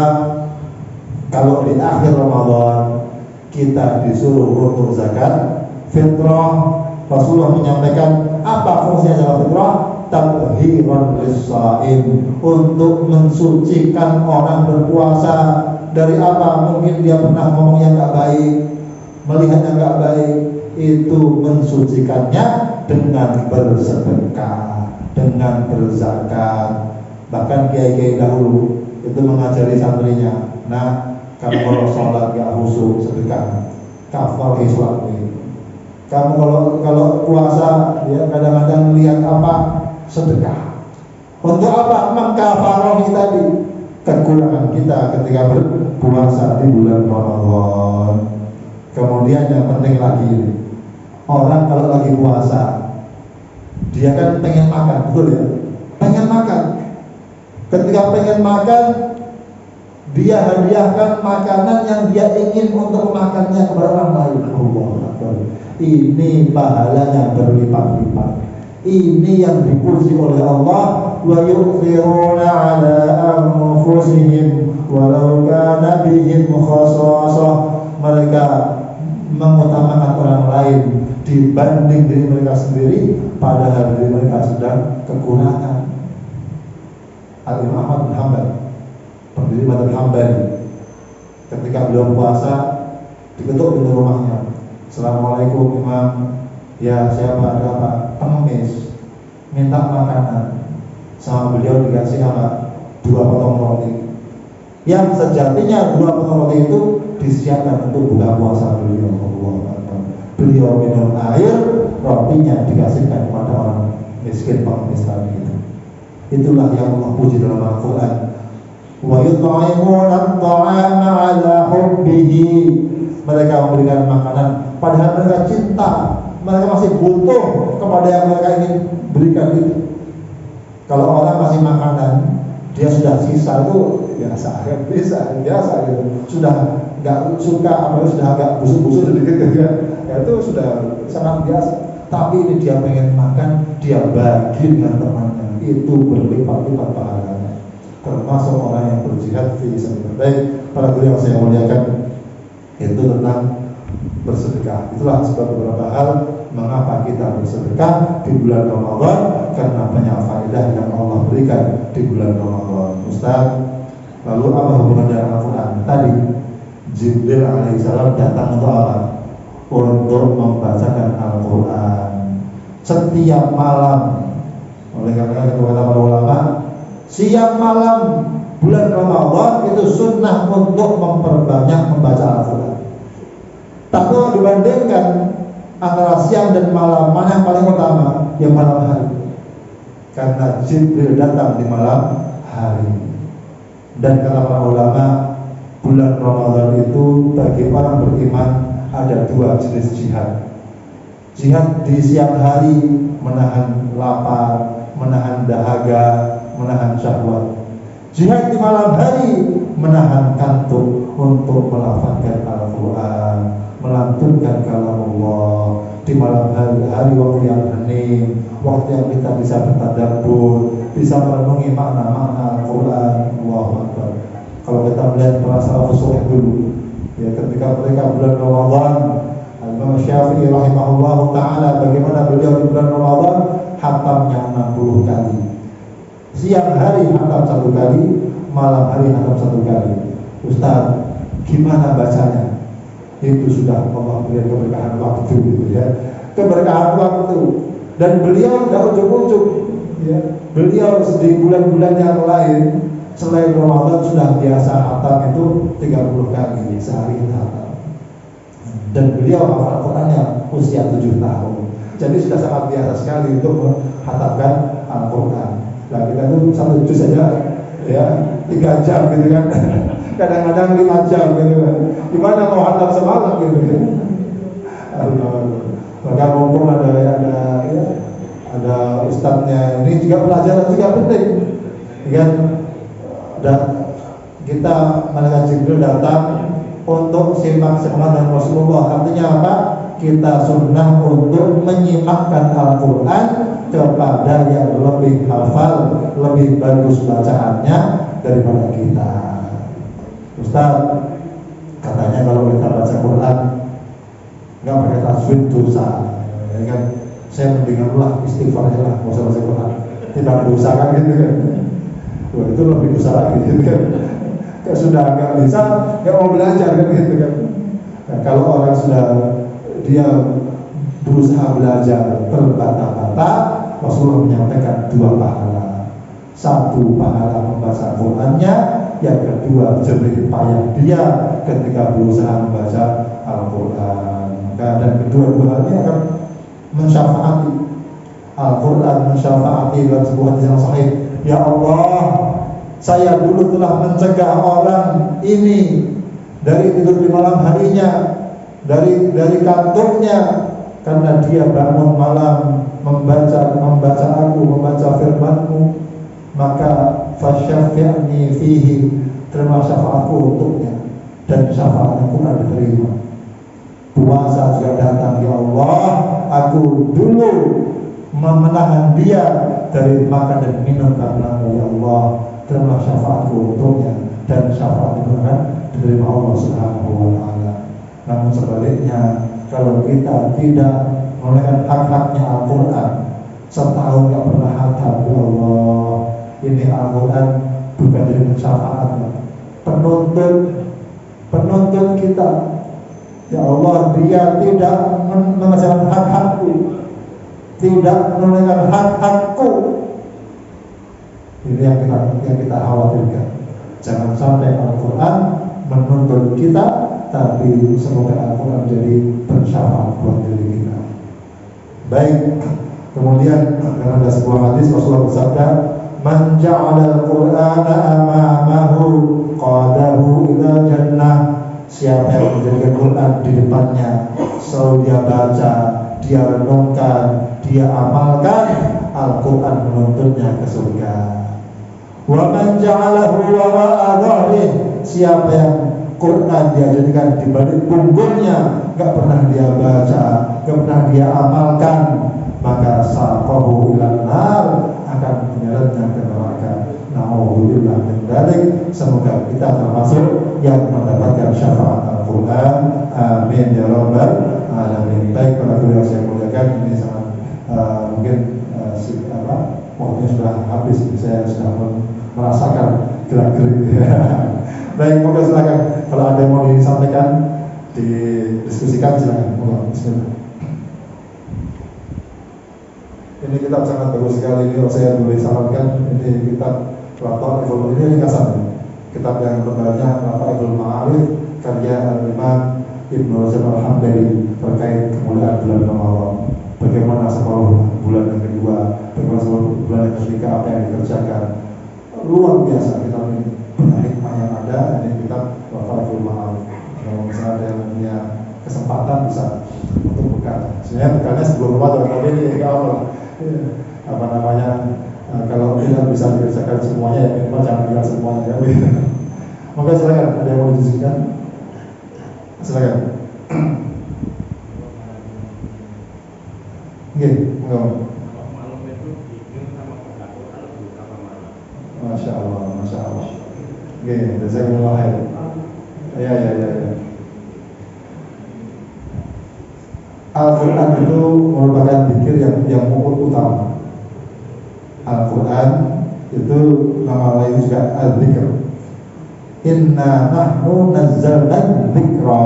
Speaker 1: kalau di akhir Ramadan kita disuruh untuk zakat fitrah. Rasulullah menyampaikan apa fungsinya zakat fitrah? Tathhiran lis-shaim, untuk mensucikan orang berpuasa dari apa? Mungkin dia pernah ngomong yang enggak baik, melihat yang enggak baik, itu mensucikannya dengan bersedekah, dengan berzakat. Bahkan kiai-kiai dahulu itu mengajari santrinya, nah kamu kalau sholat gak khusyuk sedekah, kafar Islam ini. Kamu kalau puasa ya kadang-kadang lihat apa? Sedekah. Untuk apa? Mengkafarohi tadi kekurangan kita ketika berpuasa di bulan Ramadan. Kemudian yang penting lagi, orang kalau lagi puasa dia kan pengen makan, betul ya? Pengen makan. Ketika pengen makan, dia hadiahkan makanan yang dia ingin untuk makannya kepada orang lain. Allah Akbar. Ini pahalanya berlipat-lipat. Ini yang dipuji oleh Allah, wa yu'thiruna 'ala anfusihim walau kana bihim khassasah. Mereka mengutamakan orang lain dibanding diri mereka sendiri, padahal diri mereka sedang kekurangan. Al-Imam Ahmad bin Hanbal, pendiri mazhab Hambali, ketika beliau puasa diketuk pintu rumahnya. Assalamualaikum Imam. Ya siapa, ada apa? Pengemis, minta makanan. Sama beliau dikasih apa? 2 potong roti. yang sejatinya dua petang roti itu disiapkan untuk buka puasa beliau. Beliau minum air, rotinya dikasihkan kepada orang miskin pengemis tadi itu. Itulah yang Allah puji dalam Al-Quran. Wa yut'imuna at-ta'ama 'ala hubbihi. Mereka memberikan makanan padahal mereka cinta, mereka masih butuh kepada yang mereka ingin berikan itu. Kalau orang kasih makanan, dia sudah sisa itu biasa gitu. Sudah nggak suka, apalagi sudah agak busuk-busuk sedikit gitu kan. Ya itu sudah sangat biasa. Tapi ini dia pengen makan, dia bagi dengan temannya. Itu berlipat-lipat pahalanya. Termasuk orang yang berjihad fi sabilillah. Baik, para guru yang saya muliakan, itu tentang bersedekah. Itulah sebab beberapa hal mengapa kita bersedekah di bulan Ramadan, karena banyak faedah yang Allah berikan di bulan Ramadan. Ustaz, lalu apa hubungan dengan Al-Quran? Tadi Jibril alaihissalam datang untuk apa? Untuk membacakan Al-Quran setiap malam. Oleh karena itu kata para ulama, siang malam bulan Ramadan itu sunnah untuk memperbanyak membaca Al-Quran. Tak perlu dibandingkan antara siang dan malam, mana yang paling utama? Yang malam hari. Karena Jibril datang di malam hari. Dan kata para ulama, bulan Ramadan itu bagi orang beriman ada dua jenis jihad. Jihad di siang hari menahan lapar, menahan dahaga, menahan syahwat. Jihad di malam hari menahan kantuk untuk melafazkan Al-Quran, melantunkan kalam Allah. Di malam hari waktu yang hening, waktu yang kita bisa bertadabbur, bisa merenungi makna-makna Al-Quran. Allahu Akbar. Kalau kita melihat para salafus saleh dulu, ya ketika mereka bulan Ramadan, Imam Syafi'i rahimahullah ta'ala, bagaimana beliau di bulan Ramadan hatamnya 60 kali. Siang hari hatam 1 kali, malam hari hatam 1 kali. Ustaz, gimana bacanya? Itu sudah Allah berikan keberkahan waktu gitu ya. Keberkahan waktu. Dan beliau enggak ujug-ujug ya. Beliau di bulan-bulan yang lain selain Ramadan sudah biasa hatam itu 30 kali sehari hatam. Dan beliau hafal Al-Qurannya usia 7 tahun. Jadi sudah sangat biasa sekali untuk menghatamkan Al-Quran. Nah kita itu 1 juz saja ya 3 jam gitu kan. Kadang-kadang 5 jam gitu kan. Gimana mau hatam semalam gitu kan. Maka mumpung ada ustadznya, ini juga pelajaran juga penting kan. Dan kita malaikat Jibril datang untuk simak semangat Rasulullah. Artinya apa? Kita sunnah untuk menyimakkan Al-Quran kepada yang lebih hafal, lebih bagus bacaannya daripada kita. Ustaz, katanya kalau kita baca Quran nggak pakai tajwid dosa, ya kan? Saya mendinganlah istighfar aja lah, nggak usah baca Quran. Tidak dosa kan gitu kan? Wah, itu lebih dosa lagi gitu kan? Kalau sudah nggak bisa, nggak mau belajar kan gitu kan? Nah, kalau orang sudah dia berusaha belajar terbata-bata, Rasulullah menyampaikan 2 pahala. 1 pahala membaca Qurannya, yang kedua jerih payah dia ketika berusaha membaca Al-Quran. Dan kedua-duanya akan mensyafaati Al-Quran, mensyafaati dalam sebuah hadis yang sahih. Ya Allah, saya dulu telah mencegah orang ini dari tidur di malam harinya, dari kantornya, karena dia bangun malam membaca aku, membaca firman-Mu, maka fasyafi'ni fihi, terima syafaatku untuknya, dan syafaatnya pun ada diterima. Puasa juga datang, ya Allah, aku dulu memenahan dia dari makan dan minum karena-Mu, ya Allah, terima syafaatku untuknya, dan syafaat itu akan diterima Allah Subhanahu wa ta'ala. Namun sebaliknya, kalau kita tidak menunaikan hak-haknya Al-Quran, setahun gak pernah hatam, ya Allah, ini Al-Quran bukan dari syafaat, penuntut kita. Ya Allah, dia tidak mengerjakan hak-hakku, tidak menunaikan hak-hakku. Ini yang kita khawatirkan. Jangan sampai Al-Quran menuntun kita, tapi semoga Al-Quran jadi bersyafaat buat diri kita. Baik, kemudian karena ada sebuah hadis Rasulullah bersabda, "Man ja'ala al-Qur'ana amamahu qadahu ila jannah." Siapa yang menjadikan Quran di depannya, selalu dia baca, dia renungkan, dia amalkan, Al-Quran menuntunnya ke surga. Wa man ja'alahu wara'a dhahrihi. Siapa yang Quran dia jadikan di balik punggungnya, enggak pernah dia baca, enggak pernah dia amalkan, maka saqahu ilan nar, akan menyeretnya ke neraka. Na'udzubillah min dzalik. Semoga kita termasuk yang mendapatkan syafaat Al-Quran. Amin ya rabbal alamin. Baik, para guru yang saya muliakan, ini sangat mungkin waktunya sudah habis, saya sudah merasakan gerak-gerik. Baik, moga silakan kalau ada yang mau disampaikan, didiskusikan, silakan. Moga, bismillah. Ini kitab sangat bagus sekali, ini saya boleh sarankan. Ini kitab Lataiful, ini ringkasan kitab yang lebarnya Lataiful Ma'arif karya Al-Imam Ibnu Rajab Al-Hambali terkait kemuliaan bulan Ramadan. Bagaimana separuh bulan yang kedua, bagaimana separuh bulan yang ketiga, apa yang dikerjakan. Luar biasa kitab ini, banyak hikmah yang ada. Ini kitab Lataiful Ma'arif. Kalau misalnya ada yang punya kesempatan bisa untuk buka. Sebenarnya bukannya sebelum Ramadan, tapi ini apa namanya, kalau tidak bisa dikerjakan semuanya, ya minimal jangan tinggal semuanya. Maka silakan, ada yang mau didiskusikan? Silakan. Oke, enggak. Masya Allah, Masya Allah. Oke, jazakumullah khair. Ya. Al-Quran itu merupakan zikir yang utama. Al-Quran itu nama lain juga al-zikr. Inna nahnu nazzalna dzikra.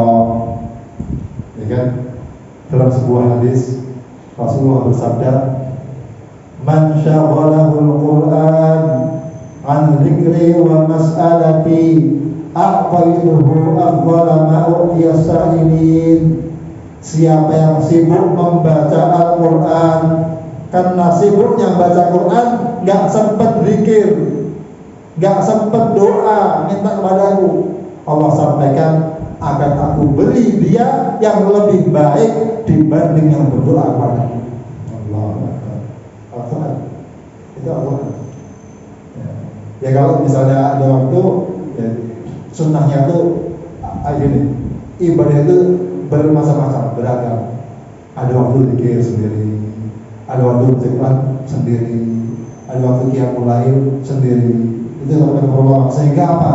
Speaker 1: Ya kan? Dalam sebuah hadis Rasulullah bersabda, "Man syaghalahu al-Quran an dzikri wa mas'alati a'taituhu afdhala ma u'tiya as-sa'ilin." Siapa yang sibuk membaca Al-Quran, karena sibuknya baca Quran, gak sempat zikir, gak sempat doa minta kepadaku, Allah sampaikan akan aku beri dia yang lebih baik dibanding yang berdoa kepadaku. Al-Quran itu Al-Quran. Ya kalau misalnya ada waktu, ya, sunnahnya tuh gini, ibadah itu bermacam-macam, beragam. Ada waktu zikir sendiri, ada waktu berzikir sendiri, ada waktu qiyamul lail sendiri. Itu yang kata ulama. Sehingga apa?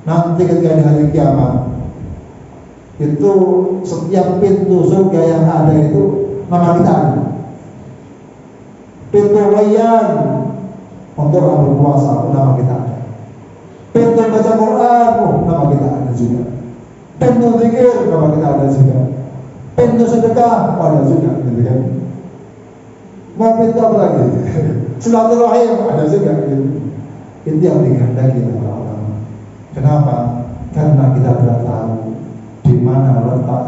Speaker 1: Nanti ketika di hari kiamat itu setiap pintu surga yang ada itu nama kita ada. Pintu Rayyan untuk orang berpuasa nama kita ada. Pintu baca Quran nama kita ada juga. Pintu zikir nama kita ada juga. Pintu sedekah ada juga, gitu kan. Mau pintu apa lagi? Silaturahim ada juga, gitu. Itu yang dikehendaki oleh Allah. Kenapa? Karena kita tidak tahu di mana letak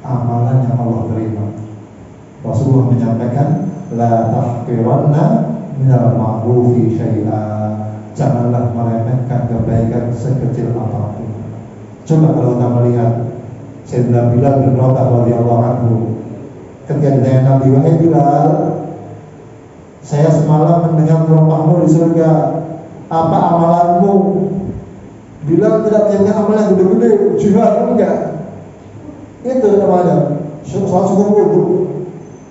Speaker 1: amalan yang Allah terima. Rasulullah menyampaikan, la tahqiranna minal ma'rufi syai'a. Janganlah meremehkan kebaikan sekecil apapun. Coba kalau kita melihat Sayyidina Bilal bin Rabah radhiyallahu anhu, ketika ditanya Nabi, "Wahai Bilal, saya semalam mendengar terompahmu di surga, apa amalanmu?" Bilal tidak menjadikan amalan yang gede-gede, jihad enggak. Itu namanya sholat subuh wudu,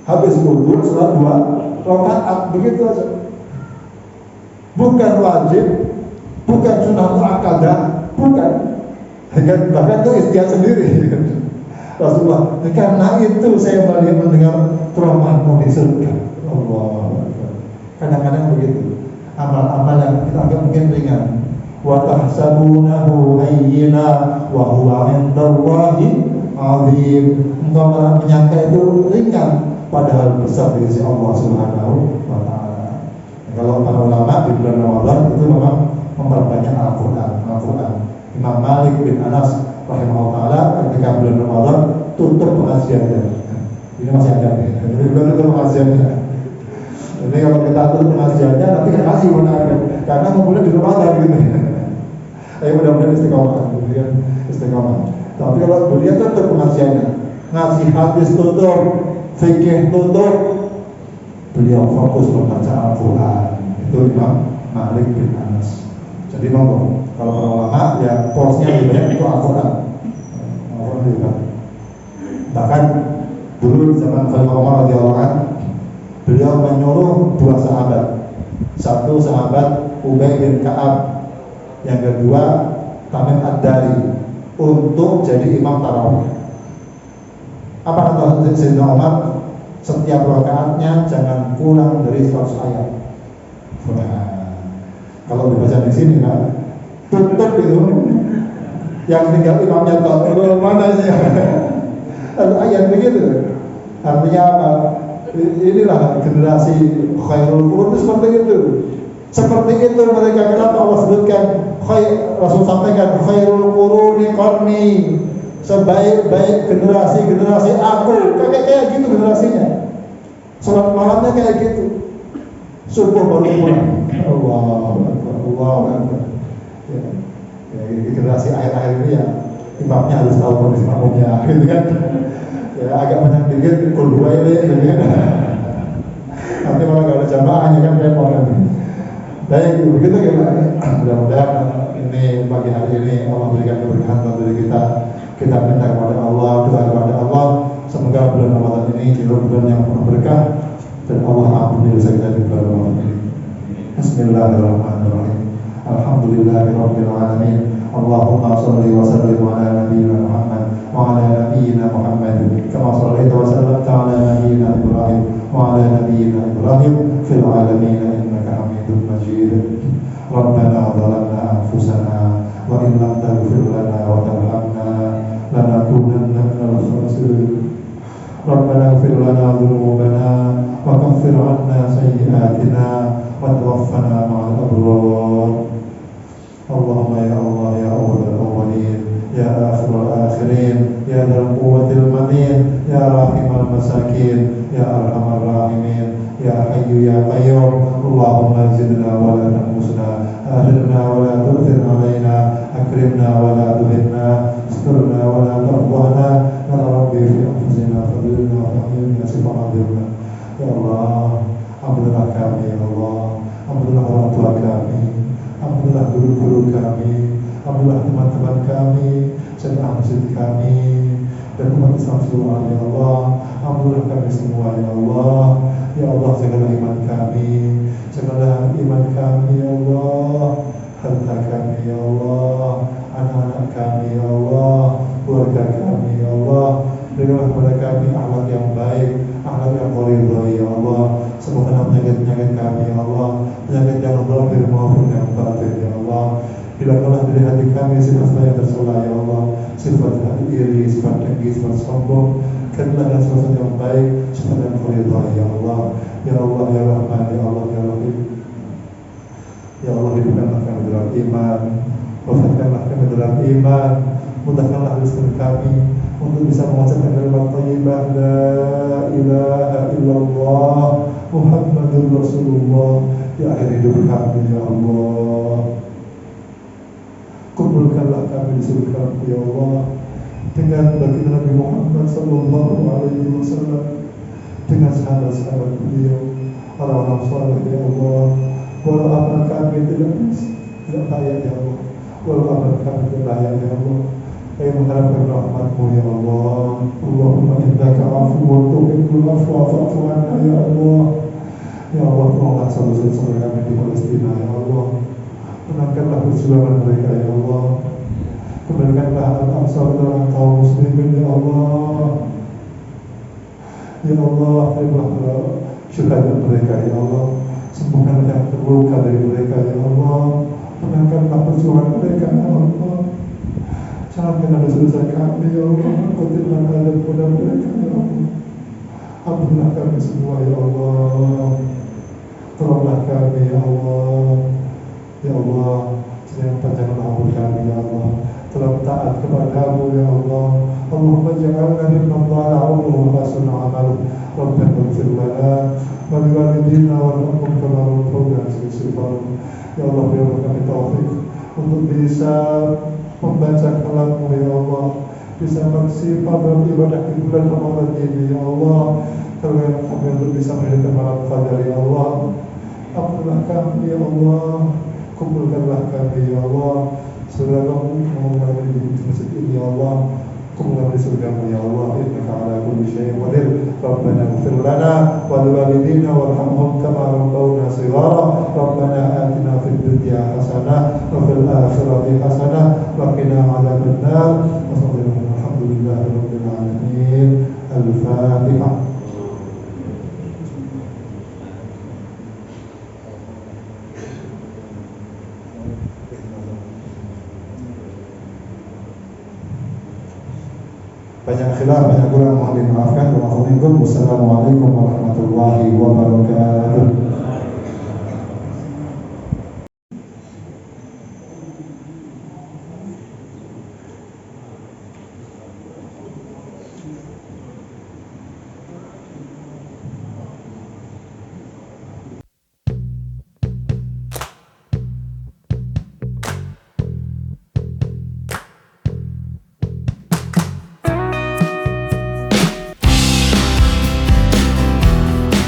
Speaker 1: habis wudu sholat 2 rakaat, begitu aja. Bukan wajib, bukan sunnah muakkadah, bukan. Bahkan itu istiadat sendiri. Rasulullah, karena itu saya mendengar terompahmu di surga. Allah. Kadang-kadang begitu. Amal-amal yang kita anggap mungkin ringan. Wa tahsabunahu hayyina wa huwa 'indallahi 'azim. Engkau menyangka itu ringan, padahal besar di sisi Allah Subhanahu wa taala. Kalau para ulama di bulan Ramadan itu memang memperbanyak Al-Quran. Imam Malik bin Anas rahimahullah taala ketika bulan Ramadan tutup pengajiannya. Ini masih ada nih. Jadi bulan tutup pengajiannya. Jadi kalau kita tutup pengajiannya nanti kita kasih mana ada. Karena ngumpulnya di Ramadan gitu. Ayo mudah-mudahan istiqomah. Tapi kalau beliau tutup pengajiannya, ngaji hadis tutup, fikih tutup, beliau fokus membaca Al-Quran. Itu Imam Malik bin Anas. Jadi monggo, kalau para ulama ya porsinya lebih banyak itu Al-Quran. Bahkan dulu zaman Khalifah Umar radhiyallahu anhu, beliau menyuruh dua sahabat. Satu sahabat Ubay bin Ka'ab, yang kedua Tamim Ad-Dari, untuk jadi imam tarawih. Apa kata Sayyidina Umar? Setiap rakaatnya jangan kurang dari 100 ayat. Nah, kalau dibaca di sini kan tutup itu, yang tinggal imamnya tahu mana sih? Ada ayat begitu. Artinya apa? Inilah generasi khairul qurun itu seperti itu. Seperti itu mereka. Kenapa Allah sebutkan Rasul sampaikan khairul quruni qarni, sebaik-baik generasi aku. Kayak gitu generasinya. Salat malamnya kayak gitu. Subuh baru pulang. Allah Akbar. Ya, generasi akhir-akhir ini ya imamnya harus tahu kondisi makmumnya, gitu kan? Ya agak banyak dikit kul dua ini, gitu kan? Nanti kalau nggak ada jamaahnya kan repot kan? Baik, begitu gimana? Mudah-mudahan ini pagi hari ini Allah berikan keberkahan bagi diri kita. Kita minta kepada Allah, doa kepada Allah, semoga bulan Ramadan ini jadi bulan yang penuh berkah dan Allah ampuni dosa kita di bulan Ramadan ini. Bismillahirrahmanirrahim. Alhamdulillahirabbil alamin. Allahumma shalli wa sallim ala nabiyyina Muhammad wa ala nabiyyina Muhammad kama shallaita wa sallamta ala nabiyyina Ibrahim wa ala nabiyyina Ibrahim fil alamin innaka Hamidum Majid. Rabbana zalamna anfusana wa in lam taghfir lana wa tarhamna lanakunanna minal khasirin. Rabbana ighfir lana dhunubana wa kaffir 'anna sayyi'atina wa tawaffana ma'al abrar. Allahumma ya Allah ya awwal al-awwalin ya akhir al-akhirin ya dzal quwwatil matin ya rahimul masakin ya arhamar rahimin ya hayyu ya qayyum. Allahumma zidna wa la tanqusna, ahdina wa la tu'thir alaina, akrimna wa la tuhinna, asturna wa la tafdhana, ya rabbi fi anfusina fadilna wa fahimna sifa'adilna. Ya Allah, ampunilah kami ya Allah, ampunilah orang tua kami, ampunilah guru-guru kami, ampunilah teman-teman kami, serta masjid kami, dan umat Islam seluruh ya Allah. Ampunilah kami semua ya Allah. Ya Allah, jagalah iman kami, jagalah iman kami ya Allah, harta kami ya Allah, anak-anak kami ya Allah, keluarga kami ya Allah. Berikanlah kepada kami akhlak yang baik, akhlak yang ridhai ya Allah. Sembuhkanlah penyakit-penyakit kami ya Allah, penyakit yang zahir maupun yang batin ya Allah. Hilangkanlah dari hati kami sifat-sifat yang tercela ya Allah, sifat iri, sifat dengki, sifat sombong. Gantilah dengan sifat yang baik, sifat yang ridhai ya Allah. Ya Allah ya Rahman ya Allah ya Rahim. Ya Allah, hidupkanlah kami dalam iman, wafatkanlah kami dalam iman, mudahkanlah rezeki kami untuk bisa mengucapkan kalimat thayyibah la ilaha illallah Muhammadur Rasulullah di akhir hidup kami ya Allah. Kumpulkanlah kami di surga ya Allah dengan baginda Nabi Muhammad sallallahu alaihi wasallam, dengan sahabat-sahabat beliau, orang-orang saleh ya Allah. Walau amal kami tidak layak ya Allah, walau amal kami tidak layak ya Allah. Kami mengharapkan rahmat-Mu ya Allah. Allahumma innaka afuwwun tuhibbul afwa fa'fu 'anna ya Allah. Ya Allah, tolonglah saudara-saudara kami di Palestina ya Allah. Menangkanlah perjuangan mereka ya Allah. Kembalikanlah al-ansar dalam kaum muslimin ya Allah. Ya Allah, berikanlah syuhada mereka ya Allah. Sembuhkanlah yang terluka dari mereka ya Allah. Menangkanlah perjuangan mereka ya Allah. Jangan kena dosa-dosa kami ya Allah. Kutilkan adab pada mereka ya Allah. Ampunilah kami semua ya Allah. Tolonglah kami ya Allah. Ya Allah,
Speaker 2: panjangkanlah umur kami ya Allah, dalam taat kepada-Mu ya Allah. Allahumma ja'alna mimman dhana umruhu wa hasuna 'amaluhu. Rabbana ighfir lana wa liwalidina warhamhum kama rabbawna shighran. Ya Allah, berikan kami taufik untuk bisa membaca kalam-Mu ya Allah, bisa maksimal beribadah di bulan Ramadan ini ya Allah. Terlebih kami untuk bisa menghidupkan malam Qadar ya Allah. Ampunilah kami ya Allah, kumpulkanlah kami ya Allah. Saudara-saudaramu mau di masjid ini ya Allah, kumpulkan di surga-Mu ya Allah. Innaka ala kulli syai'in qadir. Rabbana ighfir lana wa liwalidina warhamhum kama rabbawna shighara. Rabbana atina fid dunya hasanah wa fil akhirati hasanah wa qina adzabannar. Alhamdulillahi rabbil alamin. Al-Fatihah. Banyak khilaf, banyak kurang, mohon dimaafkan. Wassalamualaikum warahmatullahi wabarakatuh.